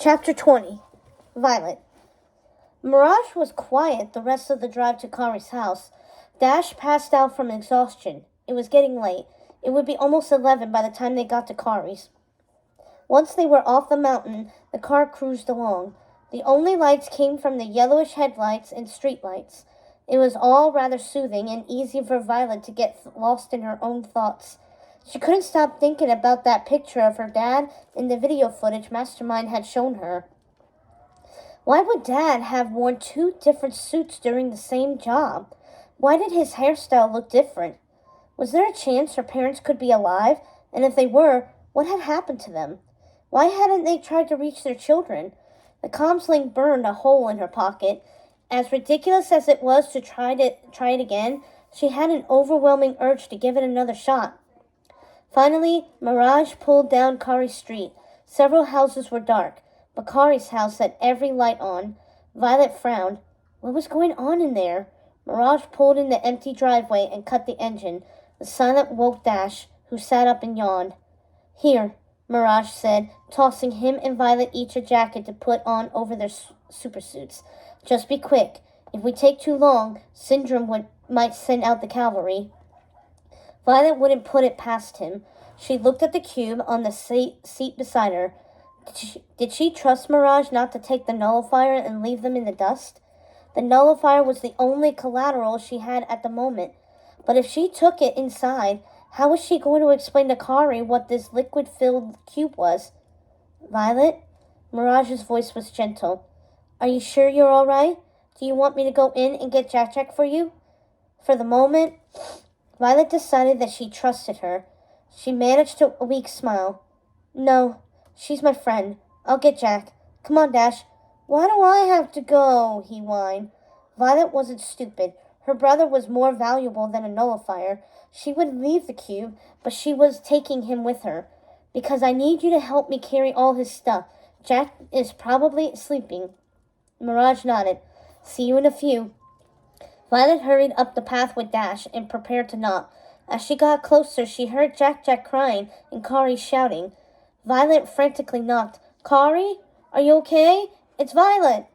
Chapter 20. Violet. Mirage was quiet the rest of the drive to Kari's house. Dash passed out from exhaustion. It was getting late. It would be almost 11 by the time they got to Kari's. Once they were off the mountain, the car cruised along. The only lights came from the yellowish headlights and streetlights. It was all rather soothing and easy for Violet to get lost in her own thoughts. She couldn't stop thinking about that picture of her dad in the video footage Mastermind had shown her. Why would Dad have worn 2 different suits during the same job? Why did his hairstyle look different? Was there a chance her parents could be alive? And if they were, what had happened to them? Why hadn't they tried to reach their children? The comms link burned a hole in her pocket. As ridiculous as it was to try it again, she had an overwhelming urge to give it another shot. Finally, Mirage pulled down Kari's street. Several houses were dark, but Kari's house had every light on. Violet frowned. What was going on in there? Mirage pulled in the empty driveway and cut the engine. The silence woke Dash, who sat up and yawned. Here, Mirage said, tossing him and Violet each a jacket to put on over their supersuits. Just be quick. If we take too long, Syndrome might send out the cavalry. Violet wouldn't put it past him. She looked at the cube on the seat beside her. Did she trust Mirage not to take the nullifier and leave them in the dust? The nullifier was the only collateral she had at the moment. But if she took it inside, how was she going to explain to Kari what this liquid-filled cube was? Violet? Mirage's voice was gentle. Are you sure you're all right? Do you want me to go in and get Jack for you? For the moment, Violet decided that she trusted her. She managed a weak smile. No, she's my friend. I'll get Jack. Come on, Dash. Why do I have to go? He whined. Violet wasn't stupid. Her brother was more valuable than a nullifier. She would leave the cube, but she was taking him with her. Because I need you to help me carry all his stuff. Jack is probably sleeping. Mirage nodded. See you in a few. Violet hurried up the path with Dash and prepared to knock. As she got closer, she heard Jack crying and Kari shouting. Violet frantically knocked. Kari? Are you okay? It's Violet.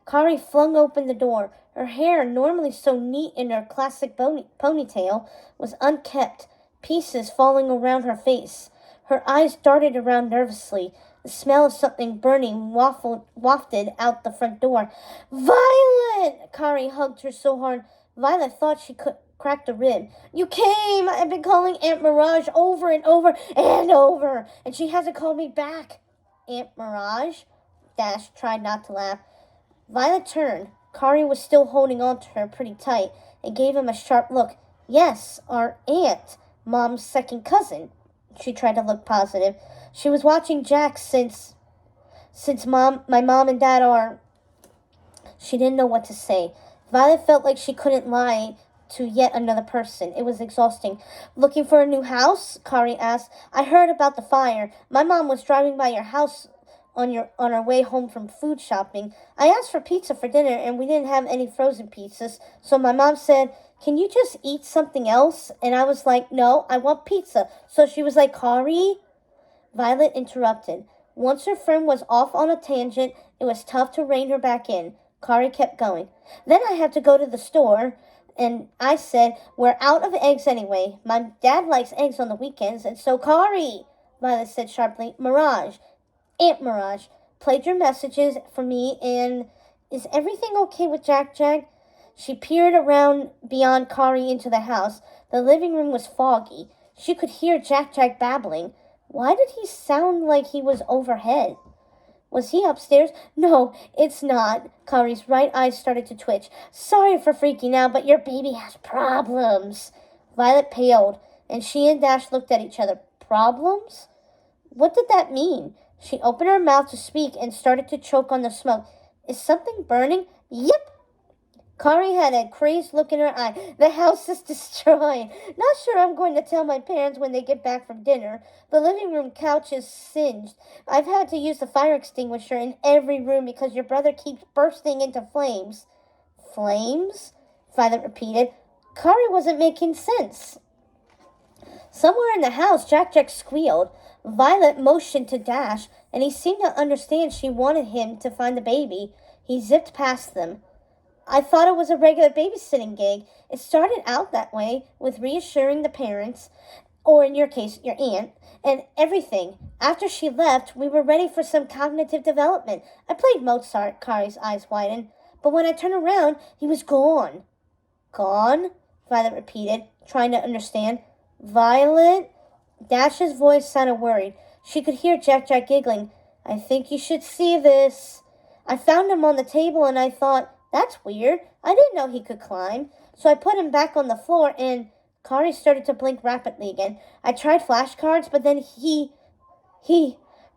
Kari flung open the door. Her hair, normally so neat in her classic ponytail, was unkempt, pieces falling around her face. Her eyes darted around nervously. The smell of something burning wafted out the front door. Violet! Kari hugged her so hard, Violet thought she could crack a rib. You came! I've been calling Aunt Mirage over and over and over, and she hasn't called me back. Aunt Mirage? Dash tried not to laugh. Violet turned. Kari was still holding on to her pretty tight and gave him a sharp look. Yes, our aunt, Mom's second cousin. She tried to look positive. She was watching Jack since my mom and dad are... She didn't know what to say. Violet felt like she couldn't lie to yet another person. It was exhausting. Looking for a new house? Kari asked. I heard about the fire. My mom was driving by your house on our way home from food shopping. I asked for pizza for dinner and we didn't have any frozen pizzas. So my mom said, can you just eat something else? And I was like, no, I want pizza. So she was like, Kari? Violet interrupted. Once her friend was off on a tangent, it was tough to rein her back in. Kari kept going. Then I had to go to the store, and I said, we're out of eggs anyway. My dad likes eggs on the weekends, and so Kari, Violet said sharply. Mirage, Aunt Mirage, played your messages for me, and is everything okay with Jack? She peered around beyond Kari into the house. The living room was foggy. She could hear Jack babbling. Why did he sound like he was overhead? Was he upstairs? No, it's not. Kari's right eye started to twitch. Sorry for freaking out, but your baby has problems. Violet paled, and she and Dash looked at each other. Problems? What did that mean? She opened her mouth to speak and started to choke on the smoke. Is something burning? Yep. Kari had a crazed look in her eye. The house is destroyed. Not sure I'm going to tell my parents when they get back from dinner. The living room couch is singed. I've had to use the fire extinguisher in every room because your brother keeps bursting into flames. Flames? Violet repeated. Kari wasn't making sense. Somewhere in the house, Jack squealed. Violet motioned to Dash, and he seemed to understand she wanted him to find the baby. He zipped past them. I thought it was a regular babysitting gig. It started out that way, with reassuring the parents, or in your case, your aunt, and everything. After she left, we were ready for some cognitive development. I played Mozart. Kari's eyes widened. But when I turned around, he was gone. Gone? Violet repeated, trying to understand. Violet? Dash's voice sounded worried. She could hear Jack giggling. I think you should see this. I found him on the table and I thought, that's weird. I didn't know he could climb. So I put him back on the floor and Kari started to blink rapidly again. I tried flashcards, but then he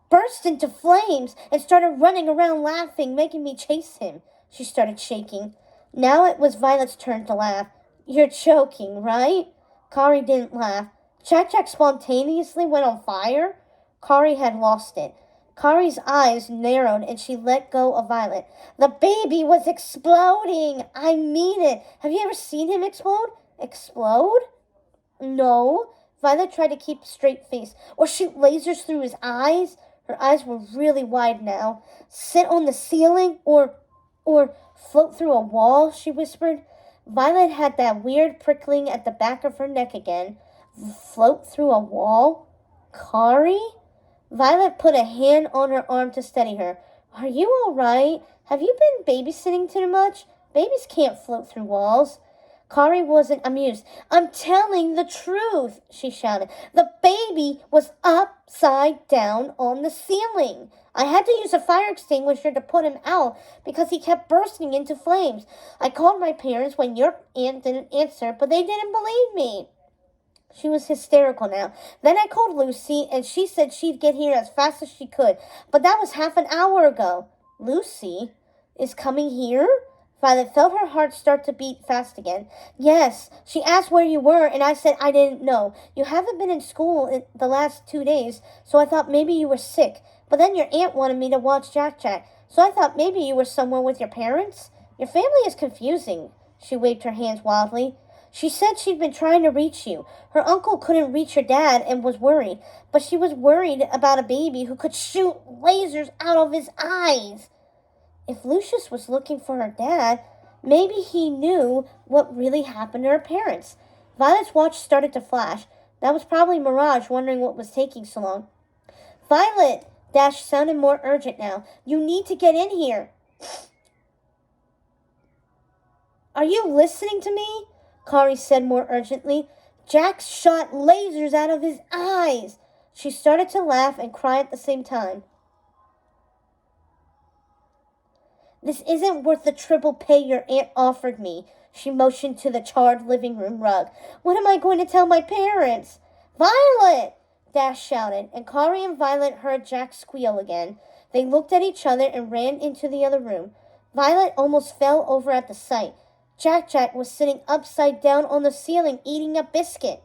burst into flames and started running around laughing, making me chase him. She started shaking. Now it was Violet's turn to laugh. You're joking, right? Kari didn't laugh. Jack spontaneously went on fire? Kari had lost it. Kari's eyes narrowed and she let go of Violet. The baby was exploding. I mean it. Have you ever seen him explode? Explode? No. Violet tried to keep a straight face. Or shoot lasers through his eyes? Her eyes were really wide now. Sit on the ceiling? Or float through a wall, she whispered. Violet had that weird prickling at the back of her neck again. Float through a wall? Kari? Violet put a hand on her arm to steady her. Are you all right? Have you been babysitting too much? Babies can't float through walls. Kari wasn't amused. I'm telling the truth, she shouted. The baby was upside down on the ceiling. I had to use a fire extinguisher to put him out because he kept bursting into flames. I called my parents when your aunt didn't answer, but they didn't believe me. She was hysterical now. Then I called Lucy, and she said she'd get here as fast as she could. But that was half an hour ago. Lucy is coming here? Violet felt her heart start to beat fast again. Yes, she asked where you were, and I said I didn't know. You haven't been in school in the last 2 days, so I thought maybe you were sick. But then your aunt wanted me to watch Jack, so I thought maybe you were somewhere with your parents. Your family is confusing. She waved her hands wildly. She said she'd been trying to reach you. Her uncle couldn't reach her dad and was worried, but she was worried about a baby who could shoot lasers out of his eyes. If Lucius was looking for her dad, maybe he knew what really happened to her parents. Violet's watch started to flash. That was probably Mirage wondering what was taking so long. Violet! Dash sounded more urgent now. You need to get in here. Are you listening to me? Kari said more urgently. Jack shot lasers out of his eyes. She started to laugh and cry at the same time. This isn't worth the triple pay your aunt offered me. She motioned to the charred living room rug. What am I going to tell my parents? Violet! Dash shouted, and Kari and Violet heard Jack squeal again. They looked at each other and ran into the other room. Violet almost fell over at the sight. Jack was sitting upside down on the ceiling eating a biscuit.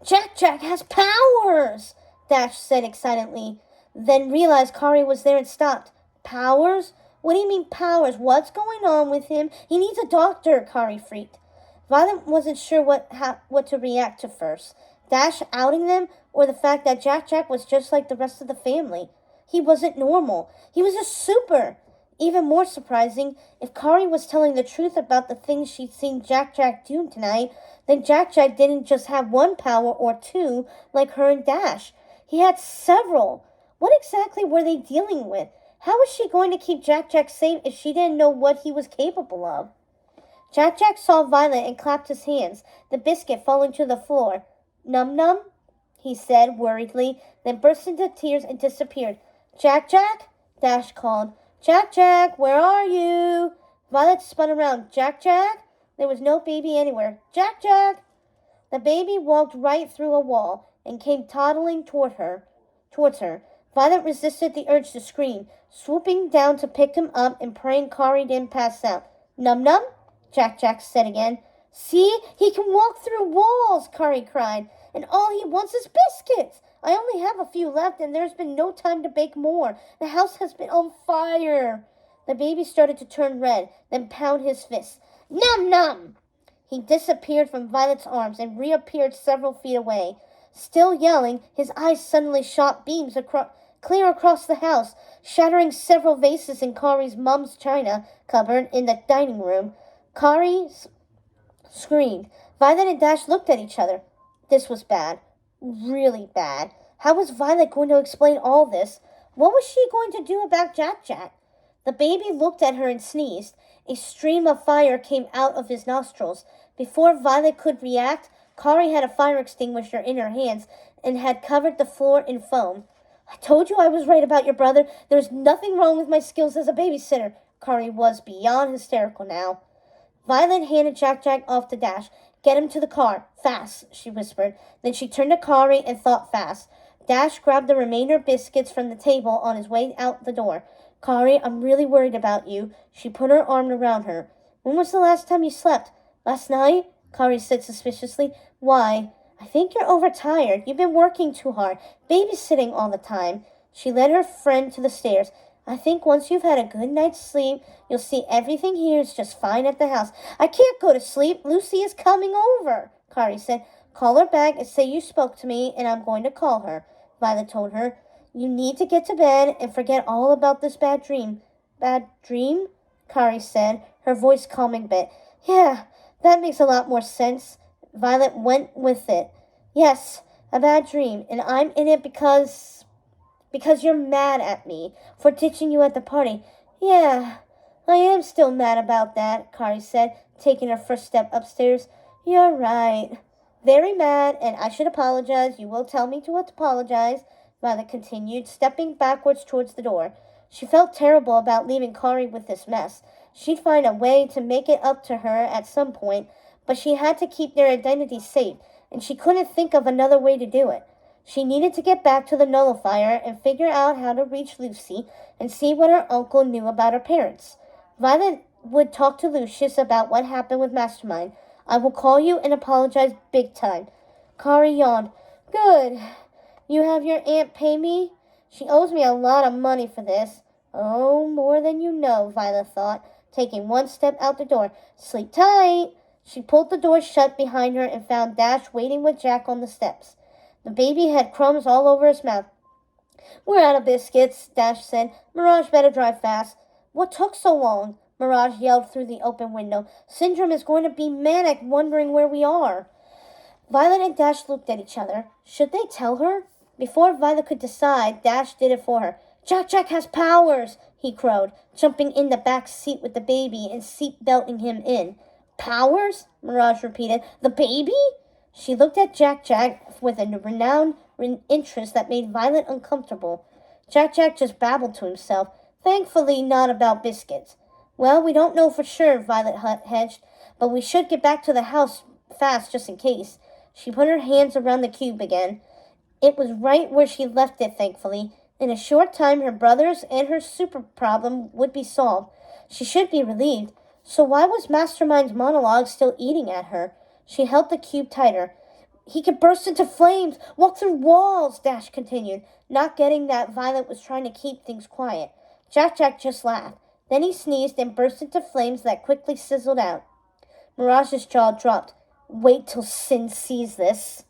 Jack has powers, Dash said excitedly, then realized Kari was there and stopped. Powers? What do you mean powers? What's going on with him? He needs a doctor, Kari freaked. Violet wasn't sure what to react to first. Dash outing them or the fact that Jack was just like the rest of the family. He wasn't normal. He was a super. Even more surprising, if Kari was telling the truth about the things she'd seen Jack do tonight, then Jack didn't just have one power or two like her and Dash. He had several. What exactly were they dealing with? How was she going to keep Jack safe if she didn't know what he was capable of? Jack saw Violet and clapped his hands, the biscuit falling to the floor. Num, he said worriedly, then burst into tears and disappeared. Jack? Dash called. Jack, where are you? Violet spun around. Jack? There was no baby anywhere. Jack! The baby walked right through a wall and came toddling towards her. Violet resisted the urge to scream, swooping down to pick him up and praying Kari didn't pass out. Num, Jack said again. See, he can walk through walls, Kari cried, and all he wants is biscuits. I only have a few left, and there's been no time to bake more. The house has been on fire. The baby started to turn red, then pound his fists. Num! He disappeared from Violet's arms and reappeared several feet away. Still yelling, his eyes suddenly shot beams clear across the house, shattering several vases in Kari's mum's china cupboard in the dining room. Kari screamed. Violet and Dash looked at each other. This was bad. Really bad. How was Violet going to explain all this? What was she going to do about Jack Jack? The baby looked at her and sneezed. A stream of fire came out of his nostrils. Before Violet could react, Kari had a fire extinguisher in her hands and had covered the floor in foam. I told you I was right about your brother. There's nothing wrong with my skills as a babysitter. Kari was beyond hysterical now. Violet handed Jack Jack off to Dash. Get him to the car. Fast, she whispered. Then she turned to Kari and thought fast. Dash grabbed the remainder of biscuits from the table on his way out the door. Kari, I'm really worried about you. She put her arm around her. When was the last time you slept? Last night? Kari said suspiciously. Why? I think you're overtired. You've been working too hard, babysitting all the time. She led her friend to the stairs. I think once you've had a good night's sleep, you'll see everything here is just fine at the house. I can't go to sleep. Lucy is coming over, Kari said. Call her back and say you spoke to me, and I'm going to call her, Violet told her. You need to get to bed and forget all about this bad dream. Bad dream? Kari said, her voice calming a bit. Yeah, that makes a lot more sense. Violet went with it. Yes, a bad dream, and I'm in it because you're mad at me for ditching you at the party. Yeah, I am still mad about that, Kari said, taking her first step upstairs. You're right. Very mad, and I should apologize. You will tell me to apologize, Violet continued, stepping backwards towards the door. She felt terrible about leaving Kari with this mess. She'd find a way to make it up to her at some point, but she had to keep their identities safe, and she couldn't think of another way to do it. She needed to get back to the nullifier and figure out how to reach Lucy and see what her uncle knew about her parents. Violet would talk to Lucius about what happened with Mastermind. I will call you and apologize big time. Kari yawned. Good. You have your aunt pay me? She owes me a lot of money for this. Oh, more than you know, Violet thought, taking one step out the door. Sleep tight. She pulled the door shut behind her and found Dash waiting with Jack on the steps. The baby had crumbs all over his mouth. We're out of biscuits, Dash said. Mirage better drive fast. What took so long? Mirage yelled through the open window. Syndrome is going to be manic, wondering where we are. Violet and Dash looked at each other. Should they tell her? Before Violet could decide, Dash did it for her. Jack Jack has powers, he crowed, jumping in the back seat with the baby and seat-belting him in. Powers? Mirage repeated. The baby? She looked at Jack Jack with a renowned interest that made Violet uncomfortable. Jack Jack just babbled to himself, thankfully not about biscuits. Well, we don't know for sure, Violet hedged, but we should get back to the house fast just in case. She put her hands around the cube again. It was right where she left it, thankfully. In a short time, her brothers and her super problem would be solved. She should be relieved. So why was Mastermind's monologue still eating at her? She held the cube tighter. He could burst into flames, walk through walls, Dash continued, not getting that Violet was trying to keep things quiet. Jack Jack just laughed. Then he sneezed and burst into flames that quickly sizzled out. Mirage's jaw dropped. Wait till Sin sees this.